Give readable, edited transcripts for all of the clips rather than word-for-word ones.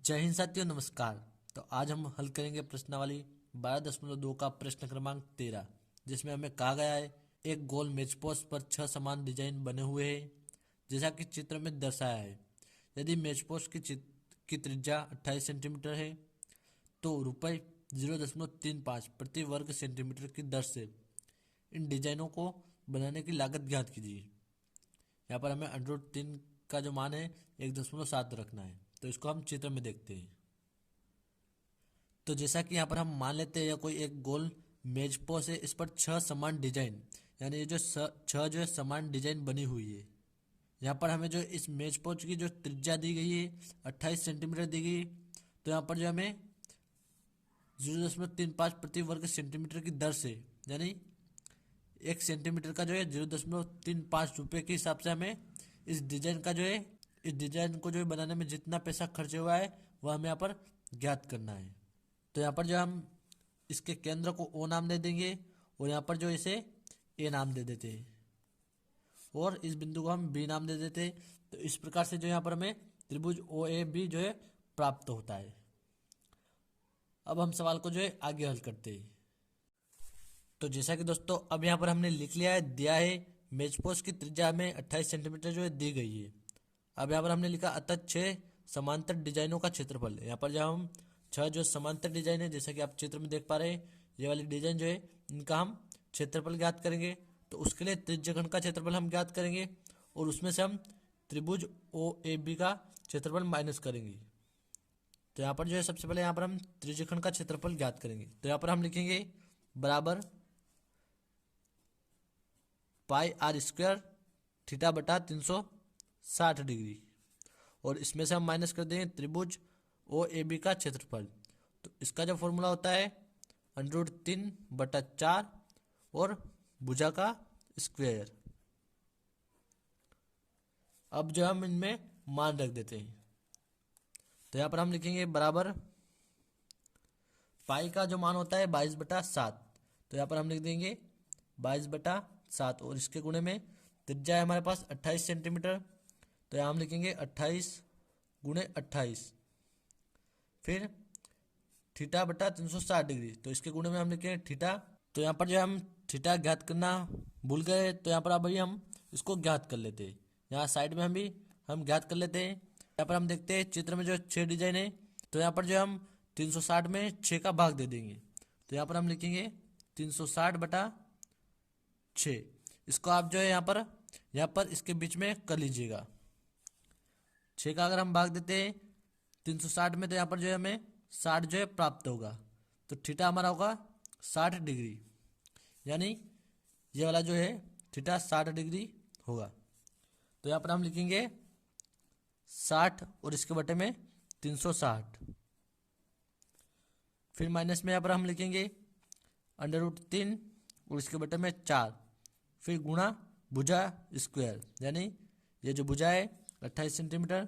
जय हिंद साथियों, नमस्कार। तो आज हम हल करेंगे प्रश्नावली 12.2 का प्रश्न क्रमांक 13, जिसमें हमें कहा गया है एक गोल मेज पोस्ट पर 6 समान डिजाइन बने हुए हैं जैसा कि चित्र में दर्शाया है। यदि मेज पोस्ट की त्रिज्या 28 सेंटीमीटर है तो रुपये 0.35 प्रति वर्ग सेंटीमीटर की दर से इन डिजाइनों को बनाने की लागत ज्ञात कीजिए। यहाँ पर हमें √3 का जो मान है 1.7 रखना है। तो इसको हम चित्र में देखते हैं। तो जैसा कि यहाँ पर हम मान लेते हैं कोई एक गोल मेज पोस्ट है, इस पर 6 समान डिजाइन, यानी ये जो 6 जो है समान डिजाइन बनी हुई है। यहाँ पर हमें जो इस मेज पोस्ट की जो त्रिज्या दी गई है 28 सेंटीमीटर दी गई, तो यहाँ पर जो हमें 0.35 प्रति वर्ग सेंटीमीटर की दर से, यानी 1 सेंटीमीटर का जो है 0.35 रुपये के हिसाब से हमें इस डिजाइन का जो है, इस डिजाइन को जो है बनाने में जितना पैसा खर्च हुआ है वह हमें यहाँ पर ज्ञात करना है। तो यहाँ पर जो हम इसके केंद्र को ओ नाम दे देंगे और यहाँ पर जो इसे ए नाम दे देते हैं और इस बिंदु को हम बी नाम दे देते हैं। तो इस प्रकार से जो यहाँ पर हमें त्रिभुज ओ ए बी जो है प्राप्त होता है। अब हम सवाल को जो है आगे हल करते हैं। तो जैसा कि दोस्तों अब यहाँ पर हमने लिख लिया है, दिया है मेज पोस्ट की त्रिज्या हमें 28 सेंटीमीटर जो है दी गई है। अब यहाँ पर हमने लिखा अतः 6 समांतर डिजाइनों का क्षेत्रफल। यहाँ पर जब हम 6 जो समांतर डिजाइन है, जैसा कि आप चित्र में देख पा रहे हैं, ये वाली डिजाइन जो है इनका हम क्षेत्रफल ज्ञात करेंगे। तो उसके लिए त्रिज्यखंड का क्षेत्रफल हम ज्ञात करेंगे और उसमें से हम त्रिभुज ओ ए बी का क्षेत्रफल माइनस करेंगे। तो यहाँ पर जो है सबसे पहले यहाँ पर हम त्रिज्यखंड का क्षेत्रफल ज्ञात करेंगे। तो यहाँ पर हम लिखेंगे बराबर पाई आर स्क्वायर थीटा बटा 360 डिग्री, और इसमें से हम माइनस कर देंगे त्रिभुज ओ ए बी का क्षेत्रफल। तो इसका जो फॉर्मूला होता है √3/4 और भुजा का स्क्वायर। अब जो हम इनमें मान रख देते हैं, तो यहाँ पर हम लिखेंगे बराबर पाई का जो मान होता है 22/7। तो यहाँ पर हम लिख देंगे 22/7 और इसके गुणे में त्रिज्या है हमारे पास 28 सेंटीमीटर। तो यहाँ हम लिखेंगे 28 × 28, फिर थीटा बटा 360 डिग्री। तो इसके गुणे में हम लिखेंगे थीटा। तो यहाँ पर जो हम थीटा ज्ञात करना भूल गए, तो यहाँ पर अभी हम इसको ज्ञात कर लेते हैं। यहाँ साइड में हम ज्ञात कर लेते हैं। यहाँ पर हम देखते हैं चित्र में जो 6 डिजाइन है, तो यहाँ पर जो हम 360 में 6 का भाग दे देंगे। तो यहाँ पर हम लिखेंगे 360/6। इसको आप जो है यहाँ पर इसके बीच में कर लीजिएगा। 6 का अगर हम भाग देते हैं 360 में, तो यहाँ पर जो है हमें 60 जो है प्राप्त होगा। तो थीटा हमारा होगा 60 डिग्री, यानी ये वाला जो है थीटा 60 डिग्री होगा। तो यहाँ पर हम लिखेंगे 60 और इसके बटे में 360, फिर माइनस में यहाँ पर हम लिखेंगे √3 और इसके बटे में 4, फिर गुणा भुजा स्क्वायर, यानी ये जो भुजा है 28 सेंटीमीटर।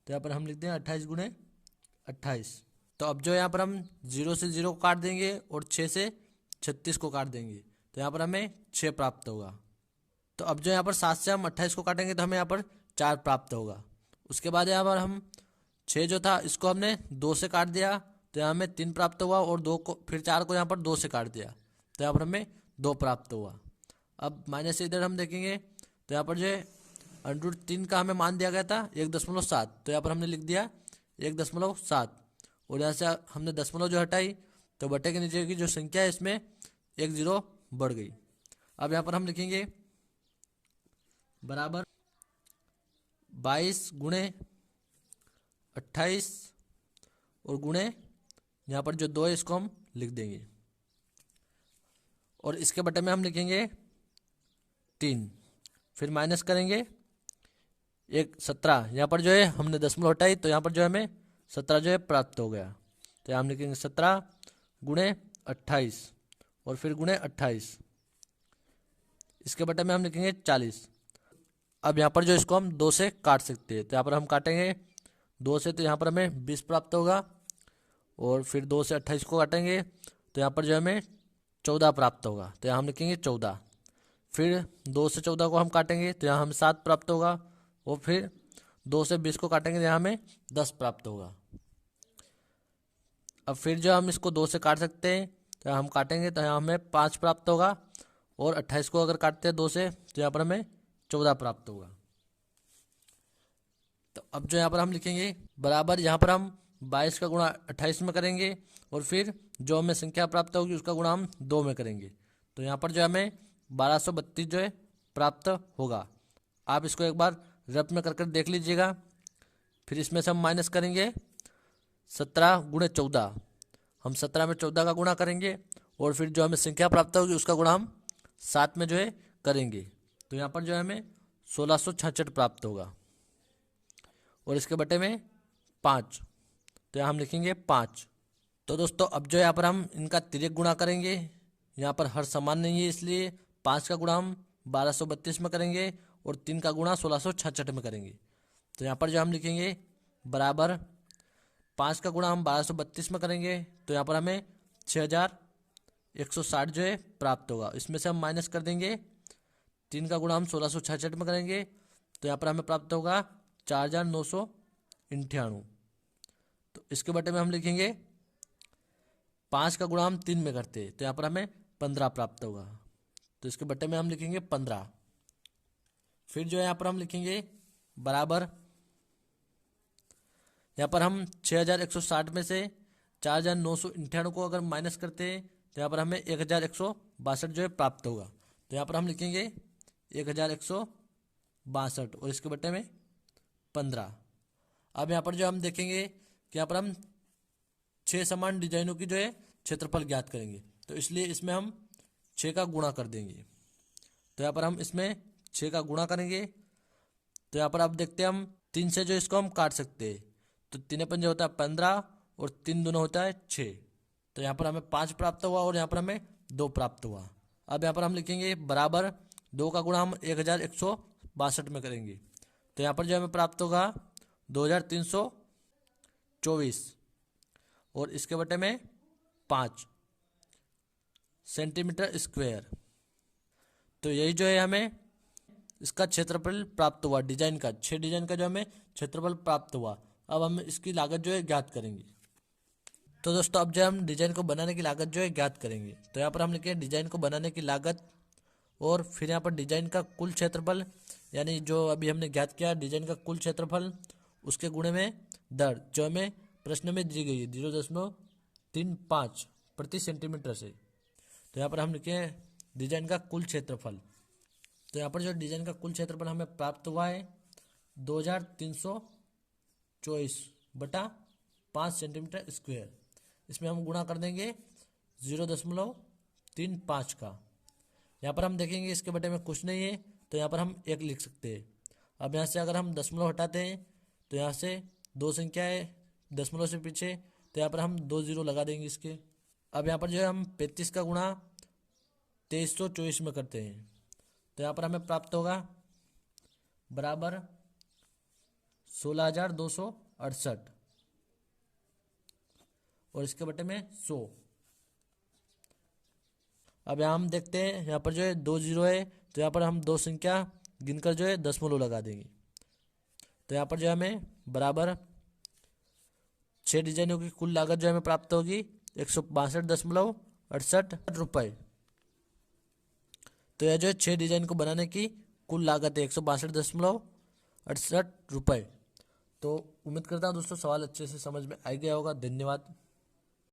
तो यहाँ पर हम लिखते हैं 28 × 28। तो अब जो यहाँ पर हम 0 से 0 को काट देंगे और 6 से 36 को काट देंगे, तो यहाँ पर हमें 6 प्राप्त होगा। तो अब जो यहाँ पर 7 से हम 28 को काटेंगे तो हमें यहाँ पर 4 प्राप्त होगा। उसके बाद यहाँ पर हम 6 जो था इसको हमने 2 से काट दिया, तो यहाँ हमें 3 प्राप्त हुआ और 2 को फिर 4 को यहाँ पर 2 से काट दिया, तो यहाँ पर हमें 2 प्राप्त हुआ। अब माइनस से इधर हम देखेंगे, तो यहाँ पर जो है √3 का हमें मान दिया गया था 1.7। तो यहाँ पर हमने लिख दिया 1.7 और यहाँ से हमने दशमलव जो हटाई, तो बटे के नीचे की जो संख्या है इसमें 1 0 बढ़ गई। अब यहाँ पर हम लिखेंगे बराबर 22 × 28 और गुणे यहाँ पर जो 2 है इसको हम लिख देंगे और इसके बटे में हम लिखेंगे 3, फिर माइनस करेंगे 17। यहाँ पर जो है हमने दशमलव हटाई, तो यहाँ पर जो है हमें 17 जो है प्राप्त हो गया। तो यहाँ हम लिखेंगे 17 × 28 और फिर गुणे 28, इसके बटे में हम लिखेंगे 40। अब यहाँ पर जो इसको हम 2 से काट सकते हैं, तो यहाँ पर हम काटेंगे 2 से, तो यहाँ पर हमें 20 प्राप्त होगा और फिर 2 से 28 को काटेंगे तो यहाँ पर जो हमें 14 प्राप्त होगा। तो यहाँ हम लिखेंगे 14, फिर 2 से 14 को हम काटेंगे तो यहाँ हमें 7 प्राप्त होगा और फिर 2 से 20 को काटेंगे तो यहाँ हमें 10 प्राप्त होगा। अब फिर जो हम इसको 2 से काट सकते हैं तो हम काटेंगे तो यहाँ हमें 5 प्राप्त होगा, और 28 को अगर काटते हैं 2 से तो यहाँ पर हमें 14 प्राप्त होगा। तो अब जो यहाँ पर हम लिखेंगे बराबर, यहाँ पर हम 22 का गुणा 28 में करेंगे, और फिर जो हमें संख्या प्राप्त होगी उसका गुणा हम 2 में करेंगे। तो यहाँ पर जो हमें 1232 जो है प्राप्त होगा। आप इसको एक बार रफ में कर देख लीजिएगा। फिर इसमें से हम माइनस करेंगे 17 गुणे 14, हम 17 में 14 का गुणा करेंगे, और फिर जो हमें संख्या प्राप्त होगी उसका गुणा हम 7 में जो है करेंगे। तो यहाँ पर जो है हमें 1666 प्राप्त होगा, और इसके बटे में 5, तो यहाँ हम लिखेंगे 5। तो दोस्तों अब जो यहाँ पर हम इनका तिर्यक गुणा करेंगे, यहाँ पर हर समान नहीं है इसलिए 5 का गुणा हम 1232 में करेंगे, और 3 का गुणा 1666 में करेंगे। तो यहाँ पर जो हम लिखेंगे बराबर 5 का गुणा हम 1232 में करेंगे, तो यहाँ पर हमें 6160 जो है प्राप्त होगा। इसमें से हम माइनस कर देंगे 3 का गुणा हम 1666 में करेंगे, तो यहाँ पर हमें प्राप्त होगा 4998। तो इसके बटे में हम लिखेंगे 5 का गुणा हम 3 में करते तो यहाँ पर हमें 15 प्राप्त होगा। तो इसके बटे में हम लिखेंगे 15। फिर जो है यहाँ पर हम लिखेंगे बराबर, यहाँ पर हम 6160 में से 4998 को अगर माइनस करते हैं तो यहाँ पर हमें 1162 जो है प्राप्त होगा। तो यहाँ पर हम लिखेंगे 1162, और इसके बटे में 15। अब यहाँ पर जो हम देखेंगे कि यहाँ पर हम 6 समान डिजाइनों की जो है क्षेत्रफल ज्ञात करेंगे, तो इसलिए इसमें हम 6 का गुणा कर देंगे। तो यहाँ पर हम इसमें 6 का गुणा करेंगे, तो यहाँ पर आप देखते हैं हम 3 से जो इसको हम काट सकते हैं, तो 3 पंजे होता है 15, और 3 दूना होता है 6। तो यहाँ पर हमें 5 प्राप्त हुआ, और यहाँ पर हमें 2 प्राप्त हुआ। अब यहाँ पर हम लिखेंगे बराबर 2 का गुणा हम 1162 में करेंगे, तो यहाँ पर जो हमें प्राप्त होगा 2324, और इसके बटे में 5 सेंटीमीटर स्क्वायर। तो यही जो है हमें इसका क्षेत्रफल प्राप्त हुआ, डिजाइन का 6 डिजाइन का जो हमें क्षेत्रफल प्राप्त हुआ। अब हम इसकी लागत जो है ज्ञात करेंगे। तो दोस्तों अब जो हम डिजाइन को बनाने की लागत जो है ज्ञात करेंगे, तो यहाँ पर हम लिखे डिजाइन को बनाने की लागत, और फिर यहाँ पर डिजाइन का कुल क्षेत्रफल, यानी जो अभी हमने ज्ञात किया डिजाइन का कुल क्षेत्रफल, उसके गुणे में दर जो हमें प्रश्न में दी गई है 0.35 प्रति सेंटीमीटर से। तो यहाँ पर हम लिखे डिजाइन का कुल क्षेत्रफल। तो यहाँ पर जो डिजाइन का कुल क्षेत्रफल हमें प्राप्त हुआ है 2324/5 सेंटीमीटर स्क्वायर। इसमें हम गुणा कर देंगे 0.35 का। यहाँ पर हम देखेंगे इसके बटे में कुछ नहीं है, तो यहाँ पर हम 1 लिख सकते हैं। अब यहाँ से अगर हम दशमलव हटाते हैं तो यहाँ से 2 संख्या है दशमलव से पीछे, तो यहाँ पर हम 2 0 लगा देंगे इसके। अब यहाँ पर जो है हम 35 का गुणा 2324 में करते हैं, तो यहाँ पर हमें प्राप्त होगा बराबर 16268, और इसके बटे में 100। अब यहाँ हम देखते हैं यहाँ पर जो है 2 0 है, तो यहाँ पर हम 2 संख्या गिनकर जो है दशमलव लगा देंगे। तो यहाँ पर जो हमें बराबर 6 डिजाइनों की कुल लागत जो हमें प्राप्त होगी 162.68 रुपये। तो यह जो है 6 डिजाइन को बनाने की कुल लागत है 162.68 रुपये। तो उम्मीद करता हूँ दोस्तों सवाल अच्छे से समझ में आ गया होगा। धन्यवाद।